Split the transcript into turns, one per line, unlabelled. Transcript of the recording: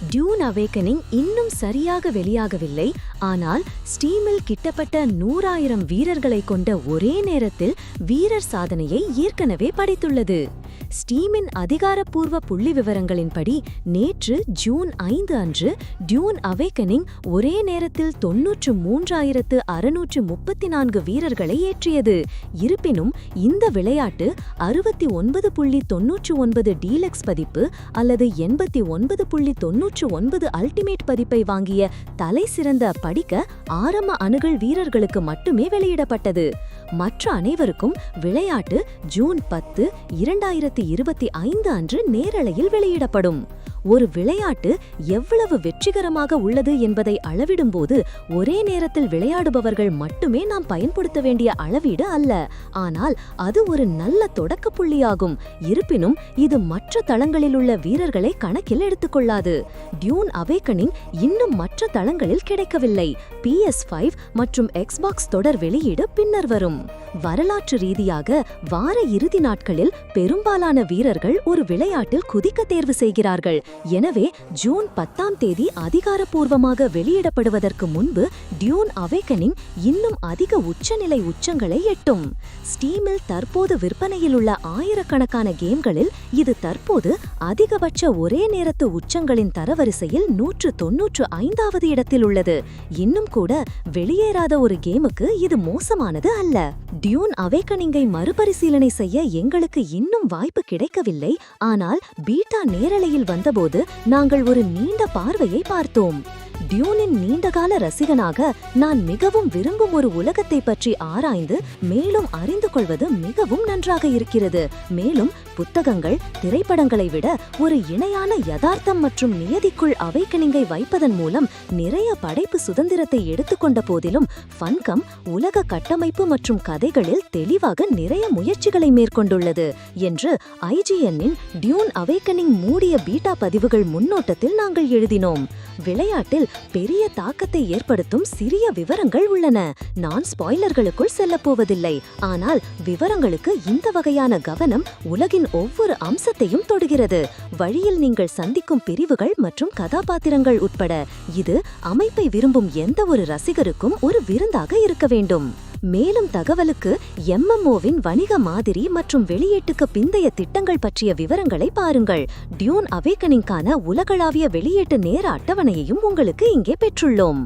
Tune awakening இன்னும் சரியாக வெளியாகவில்லை. ஆனால் ஸ்டீமில் கிட்டத்தட்ட 100,000 வீரர்களை கொண்ட ஒரே நேரத்தில் வீரர் சாதனையை ஏற்கனவே படைத்துள்ளது. ஸ்டீமின் அதிகாரப்பூர்வ புள்ளிவிவரங்களின்படி நேற்று ஜூன் 5 அன்று டியூன் அவேக்கனிங் ஒரே நேரத்தில் 93,634 வீரர்களை ஏற்றியது. இருப்பினும் இந்த விளையாட்டு 69.99 டீலக்ஸ் பதிப்பு அல்லது 89.99 அல்டிமேட் பதிப்பை வாங்கிய தலைசிறந்த படிக்க ஆரம்ப அணுகல் வீரர்களுக்கு மட்டுமே வெளியிடப்பட்டது. மற்ற அனைவருக்கும் விளையாட்டு ஜூன் 10, 2025 அன்று நேரலையில் வெளியிடப்படும். ஒரு விளையாட்டு எவ்வளவு வெற்றிகரமாக உள்ளது என்பதை அளவிடும்போது ஒரே நேரத்தில் விளையாடுபவர்கள் மட்டுமே நாம் பயன்படுத்த வேண்டிய அளவீடு அல்ல. ஆனால் அது ஒரு நல்ல தொடக்க புள்ளியாகும். இருப்பினும் இது மற்ற தளங்களிலுள்ள வீரர்களை கணக்கில் எடுத்துக்கொள்ளாது. டியூன் அவேக்கனிங் இன்னும் மற்ற தளங்களில் கிடைக்கவில்லை. PS5 மற்றும் Xbox தொடர் வெளியீடு பின்னர் வரும். வரலாற்று ரீதியாக வார இறுதி நாட்களில் பெரும்பாலான வீரர்கள் ஒரு விளையாட்டில் குதிக்க தேர்வு செய்கிறார்கள். எனவே ஜூன் 10ஆம் தேதி அதிகாரப்பூர்வமாக வெளியிடப்படுவதற்கு முன்பு டியூன் அவேக்கனிங் இன்னும் அதிக உச்சநிலை உச்சங்களை எட்டும். ஸ்டீமில் தற்போது விற்பனையில் உள்ள ஆயிரக்கணக்கான கேம்களில் இது தற்போது அதிகபட்ச ஒரே நேரத்து உச்சங்களின் தரவரிசையில் 195வது இடத்தில் உள்ளது. இன்னும் கூட வெளியேறாத ஒரு கேமுக்கு இது மோசமானது அல்ல. டியூன் அவேக்கனிங்கை மறுபரிசீலனை செய்ய எங்களுக்கு இன்னும் வாய்ப்பு கிடைக்கவில்லை. ஆனால் பீட்டா நேரலையில் வந்தபோது நாங்கள் ஒரு நீண்ட பார்வையை பார்த்தோம். டியூனின் நீண்டகால ரசிகனாக நான் மிகவும் விரும்பும் ஒரு உலகத்தை பற்றி ஆராய்ந்து மேலும் அறிந்து கொள்வது மிகவும் நன்றாக இருக்கிறது. மேலும் புத்தகங்கள், திரைப்படங்களை விட ஒரு இணையான யதார்த்தம் மற்றும் நியதிக்குள் அவேக்கனிங்கை வைப்பதன் மூலம் நிறைய படைப்பு சுதந்திரத்தை எடுத்துக்கொண்ட போதிலும் ஃபன்கம் உலக கட்டமைப்பு மற்றும் கதைகளில் தெளிவாக நிறைய முயற்சிகளை மேற்கொண்டுள்ளது என்று IGN-இன் டியூன் அவேக்கனிங் மூடிய பீட்டா பதிவுகள் முன்னோட்டத்தில் நாங்கள் எழுதினோம். விளையாட்டில் பெரிய தாக்கத்தை ஏற்படுத்தும் சிறிய விவரங்கள் உள்ளன. நான் ஸ்பாய்லர்களுக்குள் செல்லப்போவதில்லை. ஆனால் விவரங்களுக்கு இந்த வகையான கவனம் உலகின் ஒவ்வொரு அம்சத்தையும் தொடுகிறது. வழியில் நீங்கள் சந்திக்கும் பிரிவுகள் மற்றும் கதாபாத்திரங்கள் உட்பட இது அமைப்பை விரும்பும் எந்த ஒரு ரசிகருக்கும் ஒரு விருந்தாக இருக்க வேண்டும். மேலும் தகவலுக்கு MMOவின் வணிக மாதிரி மற்றும் வெளியீட்டுக்கு பிந்தைய திட்டங்கள் பற்றிய விவரங்களை பாருங்கள். டியூன் அவேக்கனிங்கான உலகளாவிய வெளியீட்டு நேர அட்டவணையையும் உங்களுக்கு இங்கே பெற்றுள்ளோம்.